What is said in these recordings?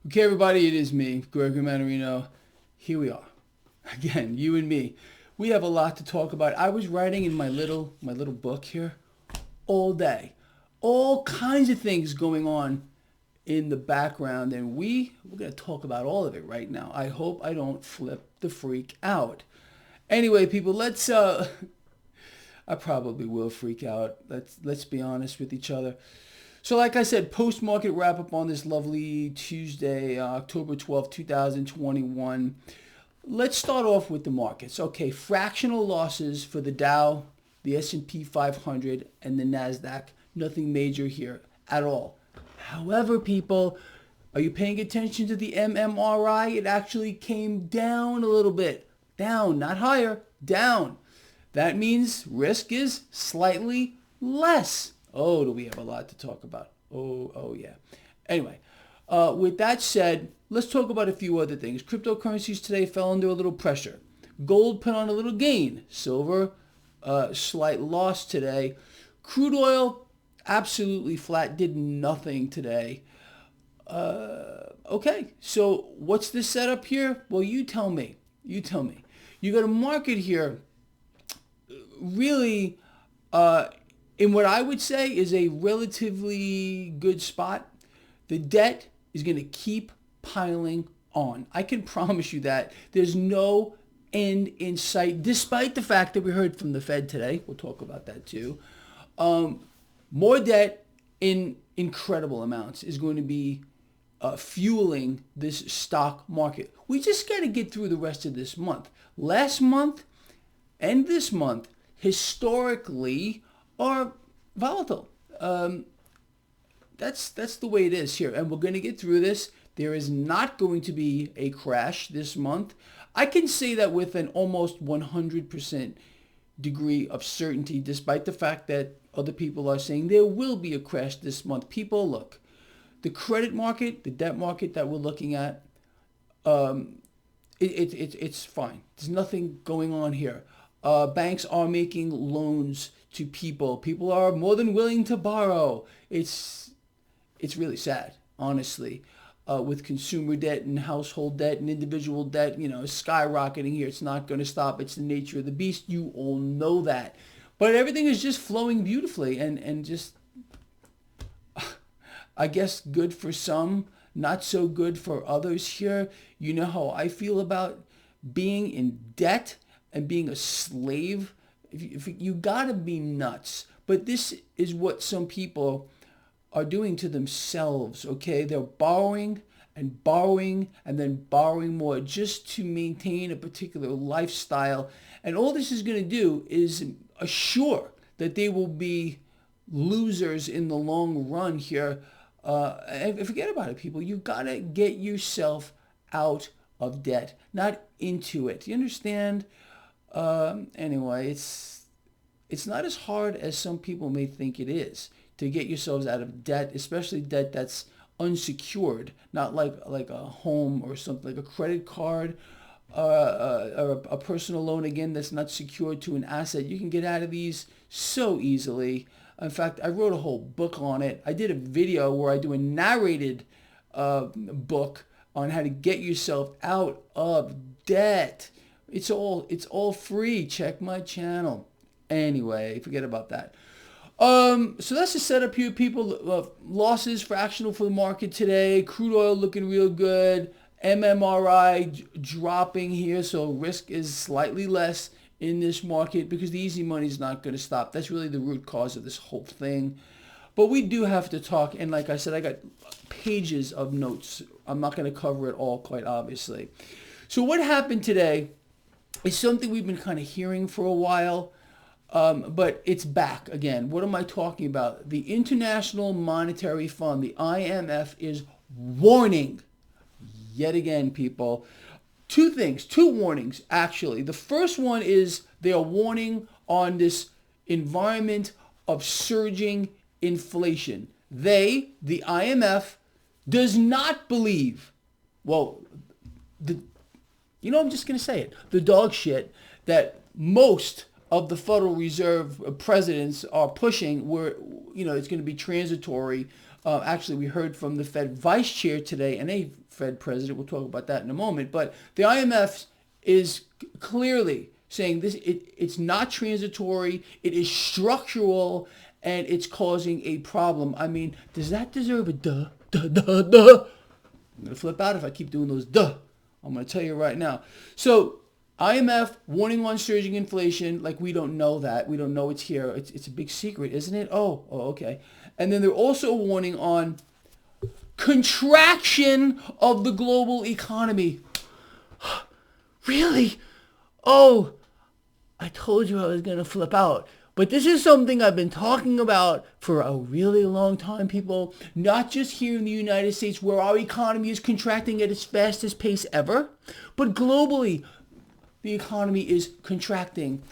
Okay, everybody, it is me, Gregory Mannarino. Here we are. Again, you and me. We have a lot to talk about. I was writing in my little book here all day. All kinds of things going on in the background, and we're going to talk about all of it right now. I hope I don't flip the freak out. Anyway, people, let's I probably will freak out. Let's be honest with each other. So like I said, post-market wrap-up on this lovely Tuesday, October 12th, 2021. Let's start off with the markets. Okay, fractional losses for the Dow, the S&P 500, and the NASDAQ. Nothing major here at all. However, people, are you paying attention to the MMRI? It actually came down a little bit. Down, not higher, down. That means risk is slightly less. Oh, do we have a lot to talk about? Oh yeah. Anyway, with that said, let's talk about a few other things. Cryptocurrencies today fell under a little pressure. Gold put on a little gain. Silver, slight loss today. Crude oil, absolutely flat, did nothing today. Okay, so what's the setup here? Well, you tell me. You tell me. You got a market here really in what I would say is a relatively good spot. The debt is going to keep piling on. I can promise you that. There's no end in sight, despite the fact that we heard from the Fed today. We'll talk about that too. More debt in incredible amounts is going to be fueling this stock market. We just got to get through the rest of this month. Last month and this month historically are volatile. That's the way it is here, and we're going to get through this. There is not going to be a crash this month. I can say that with an almost 100% degree of certainty, despite the fact that other people are saying there will be a crash this month. People, look, the credit market, the debt market that we're looking at, it's fine. There's nothing going on here. Banks are making loans to people. People are more than willing to borrow. It's really sad, honestly, with consumer debt and household debt and individual debt, skyrocketing here. It's not going to stop. It's the nature of the beast. You all know that. But everything is just flowing beautifully and just, I guess, good for some, not so good for others here. You know how I feel about being in debt and being a slave. If you gotta be nuts. But this is what some people are doing to themselves, okay? They're borrowing and borrowing and then borrowing more just to maintain a particular lifestyle. And all this is going to do is assure that they will be losers in the long run here. And forget about it, people. You gotta get yourself out of debt, not into it. You understand? Anyway, it's not as hard as some people may think it is to get yourselves out of debt, especially debt that's unsecured, not like a home or something like a credit card or a personal loan, again, that's not secured to an asset. You can get out of these so easily. In fact, I wrote a whole book on it. I did a video where I do a narrated book on how to get yourself out of debt. It's all free. Check my channel. Anyway, forget about that. So that's the setup here, people. Losses fractional for the market today. Crude oil looking real good. MMRI dropping here, so risk is slightly less in this market because the easy money is not going to stop. That's really the root cause of this whole thing. But we do have to talk, and like I said, I got pages of notes. I'm not going to cover it all, quite obviously. So what happened today is something we've been kind of hearing for a while, but it's back again. What am I talking about? The International Monetary Fund, the IMF, is warning, yet again, people, two warnings, actually. The first one is they are warning on this environment of surging inflation. They, the IMF, does not believe, I'm just going to say it, the dog shit that most of the Federal Reserve presidents are pushing, where, it's going to be transitory Actually, we heard from the Fed vice chair today and a Fed president. We'll talk about that in a moment. But the IMF is clearly saying it's not transitory. It is structural, and it's causing a problem. I mean, does that deserve a duh? I'm going to flip out if I keep doing those duh. I'm going to tell you right now. So IMF warning on surging inflation, like we don't know that. We don't know it's here. It's a big secret, isn't it? Oh, okay. And then they're also warning on contraction of the global economy. Really? Oh, I told you I was going to flip out. But this is something I've been talking about for a really long time, people. Not just here in the United States, where our economy is contracting at its fastest pace ever, but globally, the economy is contracting.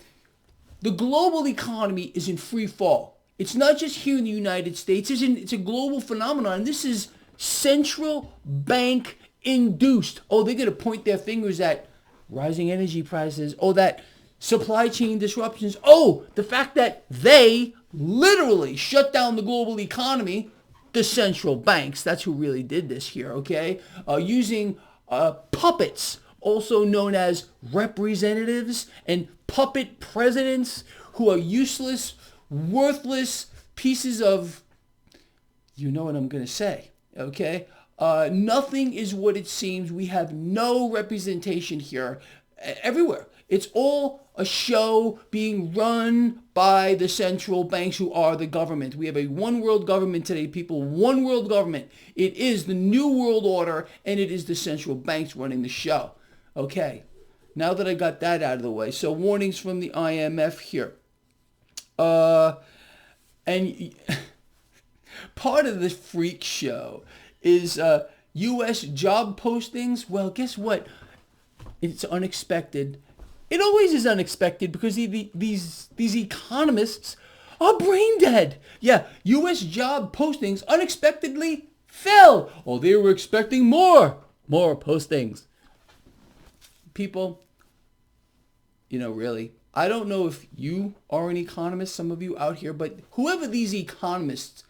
The global economy is in free fall. It's not just here in the United States. It's a global phenomenon. And this is central bank induced. Oh, they're going to point their fingers at rising energy prices. Oh, that supply chain disruptions. Oh, the fact that they literally shut down the global economy, the central banks, that's who really did this here, okay? Using puppets, also known as representatives, and puppet presidents who are useless, worthless pieces of, you know what I'm going to say, okay? Nothing is what it seems. We have no representation here everywhere. It's all a show being run by the central banks who are the government. We have a one world government today, people. One world government. It is the new world order, and it is the central banks running the show. Okay, now that I got that out of the way. So warnings from the IMF here. And part of the freak show is U.S. job postings. Well, guess what? It's unexpected. It always is unexpected because these economists are brain dead. Yeah, U.S. job postings unexpectedly fell. Oh, they were expecting more postings. People, really, I don't know if you are an economist, some of you out here, but whoever these economists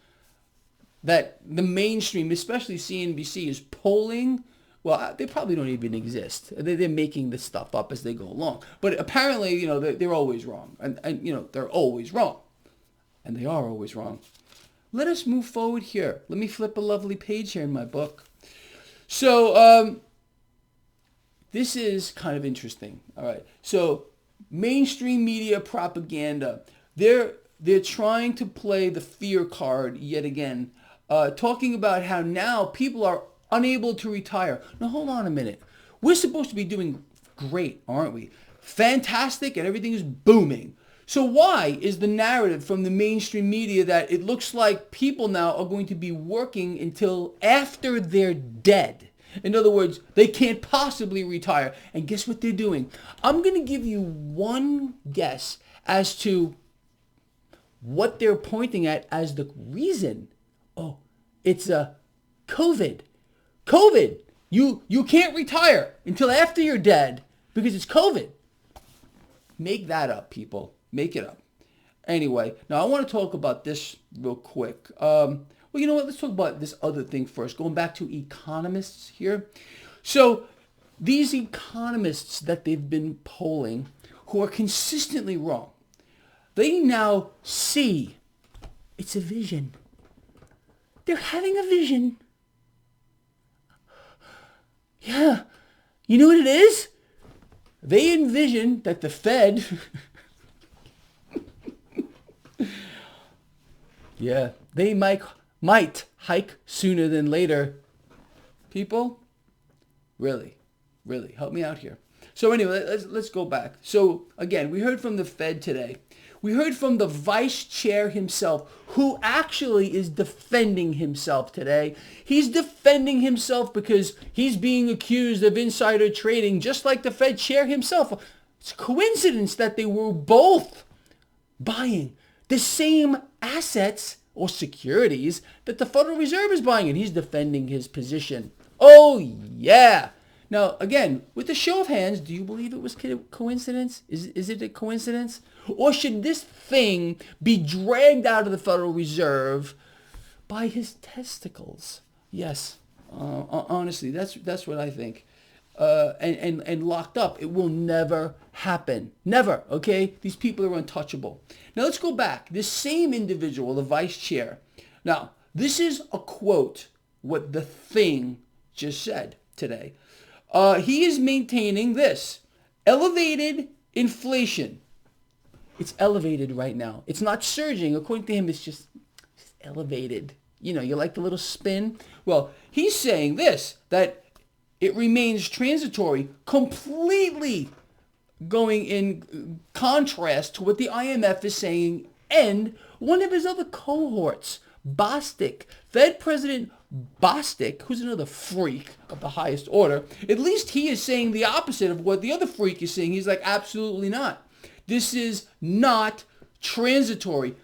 that the mainstream, especially CNBC, is polling, well, they probably don't even exist. They're making this stuff up as they go along. But apparently, they're always wrong. And they're always wrong. And they are always wrong. Let us move forward here. Let me flip a lovely page here in my book. So, this is kind of interesting. All right. So, mainstream media propaganda. They're trying to play the fear card yet again. Talking about how now people are unable to retire. Now, hold on a minute. We're supposed to be doing great, aren't we? Fantastic, and everything is booming. So why is the narrative from the mainstream media that it looks like people now are going to be working until after they're dead? In other words, they can't possibly retire. And guess what they're doing? I'm going to give you one guess as to what they're pointing at as the reason. Oh, it's COVID. COVID. You can't retire until after you're dead because it's COVID. Make that up, people. Make it up. Anyway, now I want to talk about this real quick. Well, you know what? Let's talk about this other thing first. Going back to economists here. So these economists that they've been polling who are consistently wrong, they now see it's a vision. They're having a vision. Yeah. You know what it is? They envision that the Fed, yeah, they might hike sooner than later. People, really, help me out here. So anyway, let's go back. So again, we heard from the Fed today. We heard from the vice chair himself, who actually is defending himself today. He's defending himself because he's being accused of insider trading, just like the Fed chair himself. It's a coincidence that they were both buying the same assets or securities that the Federal Reserve is buying, and he's defending his position. Oh, yeah. Now, again, with the show of hands, do you believe it was coincidence? Is it a coincidence? Or should this thing be dragged out of the Federal Reserve by his testicles. Yes, honestly, that's what I think. And locked up. It will never happen. Never, okay? These people are untouchable. Now let's go back. This same individual, the vice chair. Now, this is a quote, what the thing just said today. He is maintaining this. Elevated inflation. It's elevated right now. It's not surging. According to him, it's just elevated. You know, you like the little spin? Well, he's saying this, that it remains transitory, completely going in contrast to what the IMF is saying. And one of his other cohorts, Bostic, Fed President Bostic, who's another freak of the highest order, at least he is saying the opposite of what the other freak is saying. He's like, absolutely not. This is not transitory.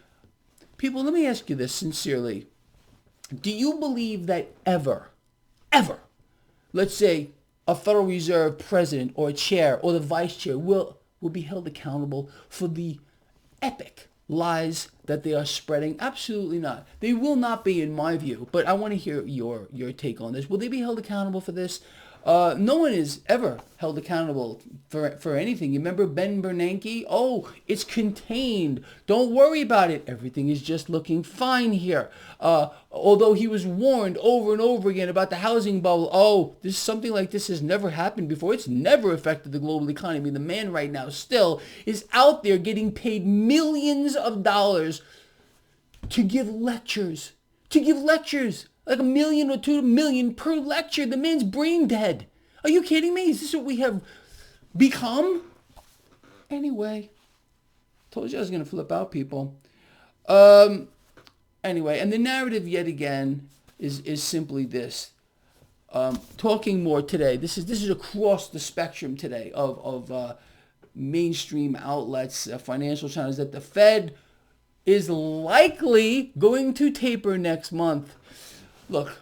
People, let me ask you this sincerely. Do you believe that ever, let's say a Federal Reserve president or a chair or the vice chair will be held accountable for the epic lies that they are spreading? Absolutely not. They will not be, in my view, but I want to hear your take on this. Will they be held accountable for this? No one is ever held accountable for anything. You remember Ben Bernanke? Oh, it's contained. Don't worry about it. Everything is just looking fine here. Although he was warned over and over again about the housing bubble. Oh, something like this has never happened before. It's never affected the global economy. The man right now still is out there getting paid millions of dollars to give lectures. Like $1 million or $2 million per lecture. The man's brain dead. Are you kidding me? Is this what we have become? Anyway, told you I was going to flip out, people. Anyway, and the narrative yet again is simply this. Talking more today. This is across the spectrum today of mainstream outlets, financial channels, that the Fed is likely going to taper next month. Look,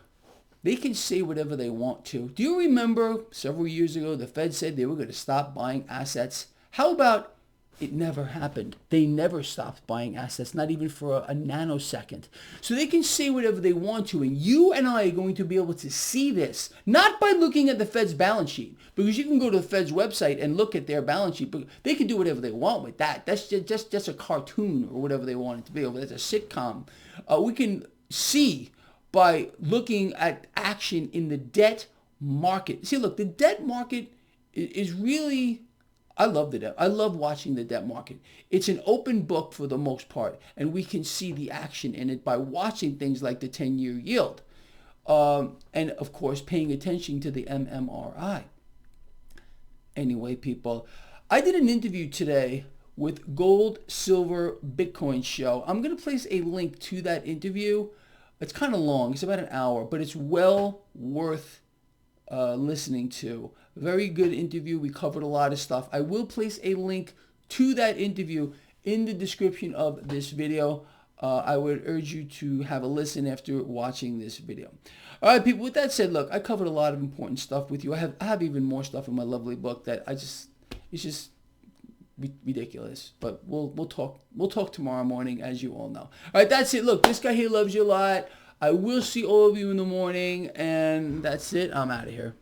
they can say whatever they want to. Do you remember several years ago the Fed said they were going to stop buying assets? How about it never happened? They never stopped buying assets, not even for a nanosecond. So they can say whatever they want to, and you and I are going to be able to see this, not by looking at the Fed's balance sheet, because you can go to the Fed's website and look at their balance sheet, but they can do whatever they want with that. That's just a cartoon or whatever they want it to be, or that's a sitcom. We can see by looking at action in the debt market. See, look, the debt market is really, I love the debt. I love watching the debt market. It's an open book for the most part, and we can see the action in it by watching things like the 10-year yield. And, of course, paying attention to the MMRI. Anyway, people, I did an interview today with Gold, Silver, Bitcoin Show. I'm going to place a link to that interview. It's kind of long. It's about an hour, but it's well worth listening to. Very good interview. We covered a lot of stuff. I will place a link to that interview in the description of this video. I would urge you to have a listen after watching this video. All right, people, with that said, look, I covered a lot of important stuff with you. I have even more stuff in my lovely book that it's just ridiculous, but we'll talk tomorrow morning, as you all know. All right, that's it. Look, this guy here loves you a lot. I will see all of you in the morning, and that's it. I'm out of here.